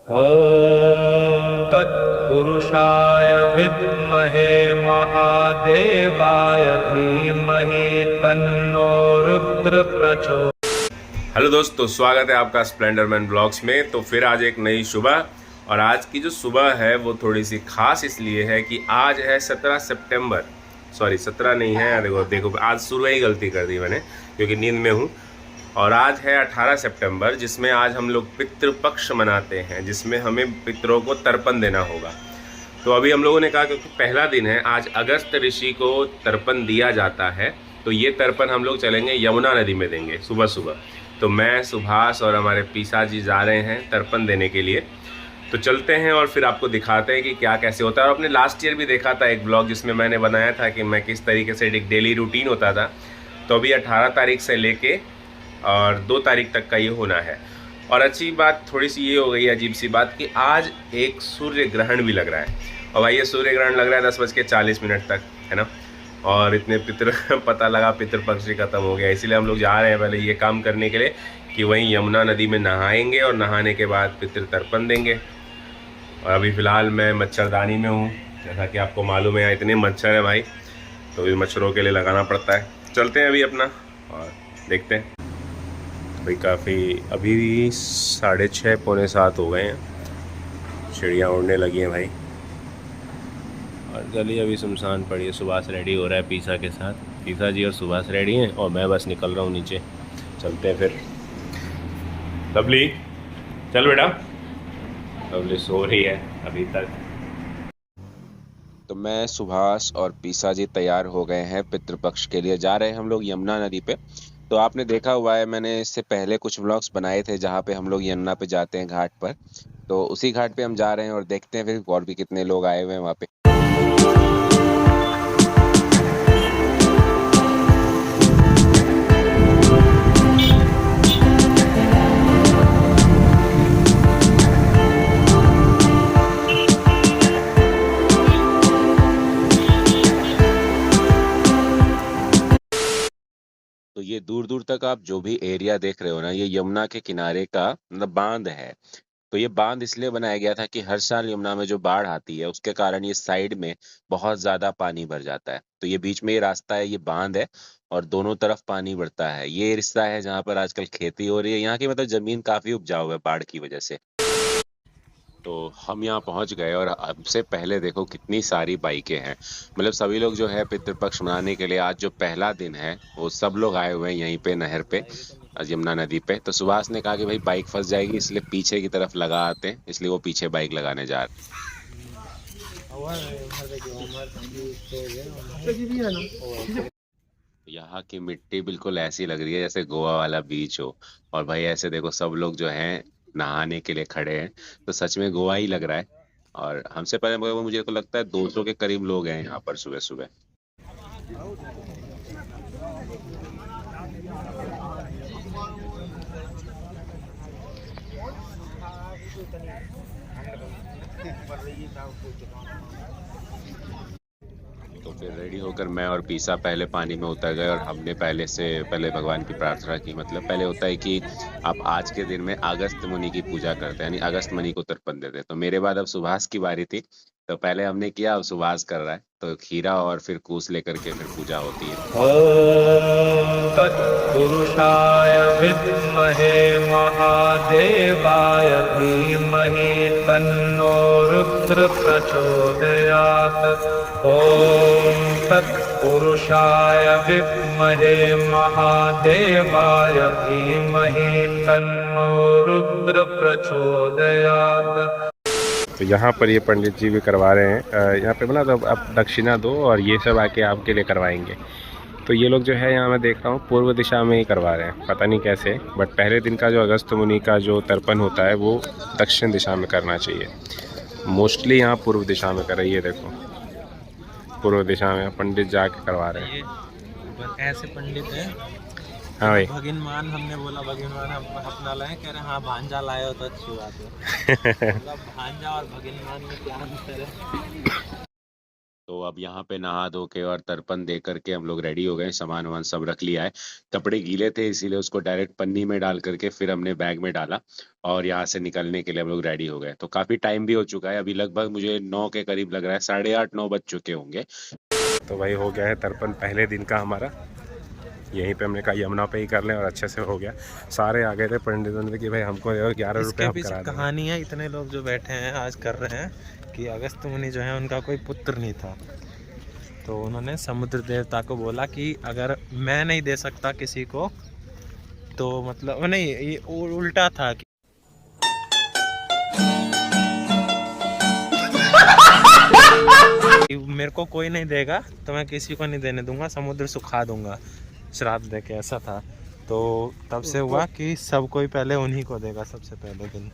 ॐ तत्पुरुषाय विद्महे महादेवाय धीमहि तन्नो रुद्र प्रचोदयात्। हेलो दोस्तों, स्वागत है आपका स्प्लेंडर मैन ब्लॉग्स में। तो फिर आज एक नई सुबह, और आज की जो सुबह है वो थोड़ी सी खास इसलिए है कि आज है 17 सितंबर। सॉरी 17 नहीं है, देखो आज सुबह ही गलती कर दी मैंने क्योंकि नींद में हूँ। और आज है 18 सितंबर, जिसमें आज हम लोग पितृपक्ष मनाते हैं, जिसमें हमें पितरों को तर्पण देना होगा। तो अभी हम लोगों ने कहा क्योंकि पहला दिन है आज, अगस्त ऋषि को तर्पण दिया जाता है, तो ये तर्पण हम लोग चलेंगे यमुना नदी में देंगे सुबह सुबह। तो मैं, सुभाष और हमारे पीसा जी जा रहे हैं तर्पण देने के लिए। तो चलते हैं और फिर आपको दिखाते हैं कि क्या कैसे होता है। और आपने लास्ट ईयर भी देखा था एक ब्लॉग जिसमें मैंने बनाया था कि मैं किस तरीके से एक डेली रूटीन होता था। तो अभी 18 तारीख से लेके और 2 तारीख तक का ये होना है। और अच्छी बात थोड़ी सी ये हो गई, अजीब सी बात, कि आज एक सूर्य ग्रहण भी लग रहा है। और भाई ये सूर्य ग्रहण लग रहा है 10:40 तक, है ना। और इतने पितृ पता लगा पितृपक्ष ही खत्म हो गया, इसीलिए हम लोग जा रहे हैं पहले ये काम करने के लिए कि वहीं यमुना नदी में नहाएंगे और नहाने के बाद पितृ तर्पण देंगे। और अभी फ़िलहाल मैं मच्छरदानी में हूँ, जैसा कि आपको मालूम है इतने मच्छर हैं भाई, तो इस मच्छरों के लिए लगाना पड़ता है। चलते हैं अभी अपना और देखते हैं भाई। काफ़ी अभी 6:30 पौने 7 हो गए हैं, चिड़ियाँ उड़ने लगी हैं भाई, और गली अभी सुनसान पड़ी है। सुभाष रेडी हो रहा है पीसा के साथ, पीसा जी और सुभाष रेडी हैं और मैं बस निकल रहा हूँ नीचे। चलते हैं फिर। लवली चल बेटा, लवली सो रही है अभी तक। तो मैं, सुभाष और पीसा जी तैयार हो गए हैं पितृपक्ष के लिए। जा रहे हैं हम लोग यमुना नदी पे। तो आपने देखा हुआ है, मैंने इससे पहले कुछ व्लॉग्स बनाए थे जहाँ पे हम लोग यमुना पे जाते हैं घाट पर। तो उसी घाट पे हम जा रहे हैं और देखते हैं फिर और भी कितने लोग आए हुए हैं वहाँ पे। तो ये दूर दूर तक आप जो भी एरिया देख रहे हो ना, ये यमुना के किनारे का मतलब बांध है। तो ये बांध इसलिए बनाया गया था कि हर साल यमुना में जो बाढ़ आती है उसके कारण ये साइड में बहुत ज्यादा पानी भर जाता है। तो ये बीच में ये रास्ता है, ये बांध है, और दोनों तरफ पानी बढ़ता है। ये रिश्ता है जहाँ पर आजकल खेती हो रही है। यहाँ की मतलब जमीन काफी उपजाऊ है बाढ़ की वजह से। तो हम यहाँ पहुँच गए और हमसे पहले देखो कितनी सारी बाइकें हैं। मतलब सभी लोग जो है पितृपक्ष मनाने के लिए, आज जो पहला दिन है वो सब लोग आए हुए हैं यहीं पे नहर पे, यमुना नदी पे। तो सुभाष ने कहा कि भाई बाइक फंस जाएगी, इसलिए पीछे की तरफ लगा आते हैं, इसलिए वो पीछे बाइक लगाने जा रहे हैं। यहाँ की मिट्टी बिल्कुल ऐसी लग रही है जैसे गोवा वाला बीच हो। और भाई ऐसे देखो सब लोग जो हैं नहाने के लिए खड़े हैं, तो सच में गोवा ही लग रहा है। और हमसे पहले मुझे को लगता है 200 के करीब लोग हैं यहाँ पर सुबह सुबह। तो फिर रेडी होकर मैं और पीसा पहले पानी में उतर गए, और हमने पहले भगवान की प्रार्थना की। मतलब पहले होता है कि आप आज के दिन में अगस्त मुनि की पूजा करते हैं, यानी अगस्त मुनि को तर्पण देते हैं। तो मेरे बाद अब सुभाष की बारी थी, तो पहले हमने किया, अब सुभाष कर रहा है। तो खीरा और फिर कूस लेकर के फिर पूजा होती है। ॐ तत्पुरुषाय विद्महे महादेवाय धीमहि तन्नो रुद्र प्रचोदयात्। ॐ तत्पुरुषाय विद्महे महादेवाय धीमहि तन्नो रुद्र प्रचोदयात्। तो यहाँ पर ये पंडित जी भी करवा रहे हैं। यहाँ पे बोला तो आप दक्षिणा दो और ये सब आके आपके लिए करवाएंगे। तो ये लोग जो है यहाँ मैं देख रहा हूँ पूर्व दिशा में ही करवा रहे हैं, पता नहीं कैसे। बट पहले दिन का जो अगस्त मुनि का जो तर्पण होता है वो दक्षिण दिशा में करना चाहिए। मोस्टली यहाँ पूर्व दिशा में कर रही है, देखो पूर्व दिशा में पंडित जाके करवा रहे हैं। ऐसे पंडित हैं। हाँ भाई, भगवान, हमने बोला भगवान हम अपना लाए, कह रहे हाँ भांजा लाए हो तो अच्छी बात है। मतलब भांजा और भगवान में क्या अंतर है? तो अब यहाँ पे नहा धो के और तर्पण दे करके हम लोग रेडी हो गए, सामान वामान सब रख लिया है। कपड़े गीले थे इसीलिए उसको डायरेक्ट पन्नी में डाल करके फिर हमने बैग में डाला और यहाँ से निकलने के लिए हम लोग रेडी हो गए। तो काफी टाइम भी हो चुका है, अभी लगभग मुझे 9 के करीब लग रहा है, 8:30-9 बज चुके होंगे। तो भाई हो गया है तर्पण पहले दिन का हमारा, यहीं पे हमने कहा यमुना पे ही कर लें और अच्छे से हो गया। सारे आ गए थे पंडित कि भाई हमको 11 रुपये हम करा दें। कहानी है, इतने लोग जो बैठे हैं आज कर रहे हैं कि अगस्त मुनि जो है उनका कोई पुत्र नहीं था, तो उन्होंने समुद्र देवता को बोला कि अगर मैं नहीं दे सकता किसी को तो मतलब नहीं, ये उल्टा था कि मेरे को कोई नहीं देगा तो मैं किसी को नहीं देने दूंगा, समुद्र सुखा दूंगा श्राप दे के, ऐसा था। तो तब से हुआ कि सब कोई पहले उन्हीं को देगा सबसे पहले दिन।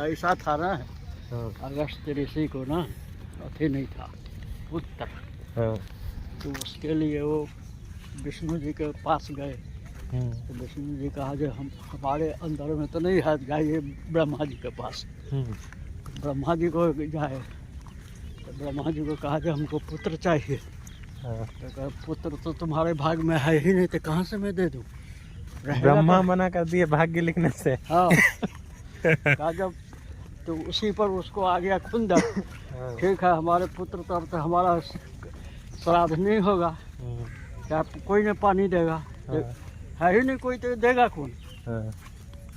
ऐसा था ना, हाँ, अगस्त ऋषि को ना अथी नहीं था पुत्र, हाँ, तो उसके लिए वो विष्णु जी के पास गए। तो विष्णु जी कहा जो हमारे अंदर में तो नहीं है, जाइए ब्रह्मा जी के पास। ब्रह्मा जी को जाए तो ब्रह्मा जी को कहा कि हमको पुत्र चाहिए। हाँ। तो कहा पुत्र तो तुम्हारे भाग में है ही नहीं, तो कहाँ से मैं दे दूँ? ब्रह्मा मना कर दिए भाग्य लिखने से। हाँ कहा जब तो उसी पर उसको आ गया खुंदक, ठीक है हमारे पुत्र तब तो हमारा श्राद्ध नहीं होगा, क्या कोई नहीं पानी देगा, है ही नहीं कोई तो देगा कौन।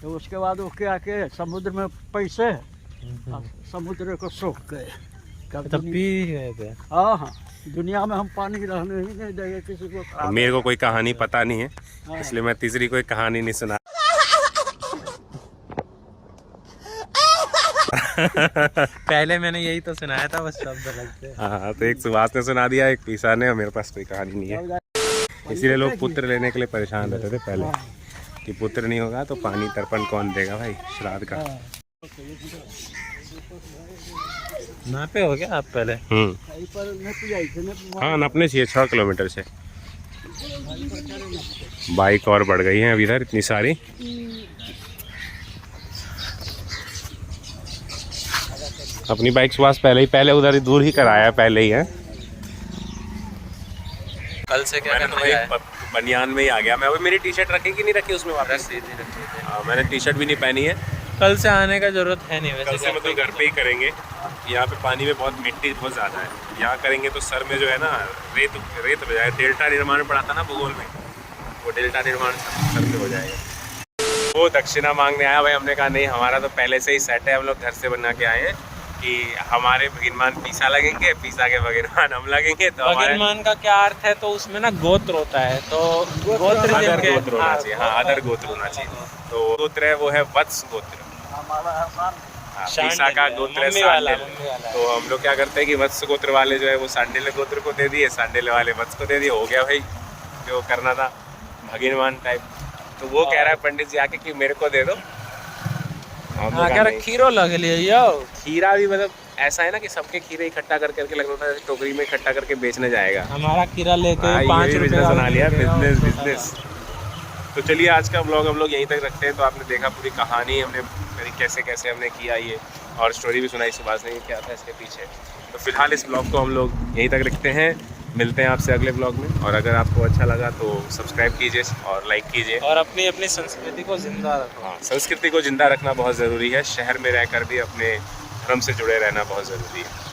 तो उसके बाद वो क्या के समुद्र में पैसे समुद्र को सोख गए। तब पी गए थे। हाँ हाँ, दुनिया में हम पानी रहने ही नहीं देंगे किसी को। मेरे को कोई कहानी पता नहीं है, इसलिए मैं तीसरी कोई कहानी नहीं सुना। पहले मैंने यही तो सुनाया था, बस शब्द अलग थे। हाँ, तो एक सुभाष ने सुना दिया, एक पीसा ने, और मेरे पास कोई कहानी नहीं है। इसीलिए लोग पुत्र लेने के लिए परेशान रहते थे पहले कि पुत्र नहीं होगा तो पानी तर्पण कौन देगा भाई श्राद्ध का। नापे हो गया आप पहले? हाँ, नपने चाहिए 6 किलोमीटर से। बाइक और बढ़ गई हैं अभी इधर इतनी सारी। अपनी बाइक सुभाष पहले उधर ही दूर ही कराया पहले ही है। कल से क्या मैंने तो भाई बनियान में ही आ गया मैं। अभी मेरी टी शर्ट रखी कि नहीं रखी उसमें वापस? मैंने टी शर्ट भी नहीं पहनी है। कल से आने का जरूरत है नहीं वैसे। कल से मतलब घर पे ही करेंगे। यहाँ पे पानी में बहुत मिट्टी बहुत ज़्यादा है, यहाँ करेंगे तो सर में जो है ना रेत हो जाएगा। डेल्टा निर्माण पड़ा था ना भूगोल में, वो डेल्टा निर्माण सर में हो जाएगा। वो दक्षिणा मांगने आया भाई, हमने कहा नहीं हमारा तो पहले से ही सेट है, हम लोग घर से बना के आए हैं कि हमारे भगीरमान पीसा लगेंगे, पीसा के भगीरमान हम लगेंगे। तो भगीरमान का क्या अर्थ है? तो उसमें ना गोत्र होता है, तो गोत्र अदर गोत्र होना चाहिए। हाँ, अदर गोत्र होना चाहिए। तो गोत्र है वो है वत्स गोत्र। पीसा का गोत्र है सांडिल। तो हम लोग क्या करते हैं कि वत्स गोत्र वाले जो है वो सांडिल गोत्र को दे दिए, सांडिल वाले वत्स को दे दिए, हो गया भाई जो करना था भगीरमान टाइप। तो वो कह रहा है पंडित जी आके कि मेरे को दे दो। खीरो लग लिया। खीरा भी मतलब ऐसा है ना कि सबके खीरे इकट्ठा करके लग रहा है टोकरी में इकट्ठा करके बेचने जाएगा। हमारा खीरा लेके 5 रुपए बिजनेस बना लिया, बिजनेस। तो चलिए आज का ब्लॉग हम लोग यहीं तक रखते हैं। तो आपने देखा पूरी कहानी हमने कैसे कैसे हमने किया ये, और स्टोरी भी सुनाई सुभाष ने क्या था इसके पीछे। तो फिलहाल इस ब्लॉग को हम लोग यहीं तक रखते हैं। मिलते हैं आपसे अगले ब्लॉग में, और अगर आपको अच्छा लगा तो सब्सक्राइब कीजिए और लाइक कीजिए, और अपनी संस्कृति को जिंदा रखो। हाँ, संस्कृति को जिंदा रखना बहुत ज़रूरी है। शहर में रहकर भी अपने धर्म से जुड़े रहना बहुत ज़रूरी है।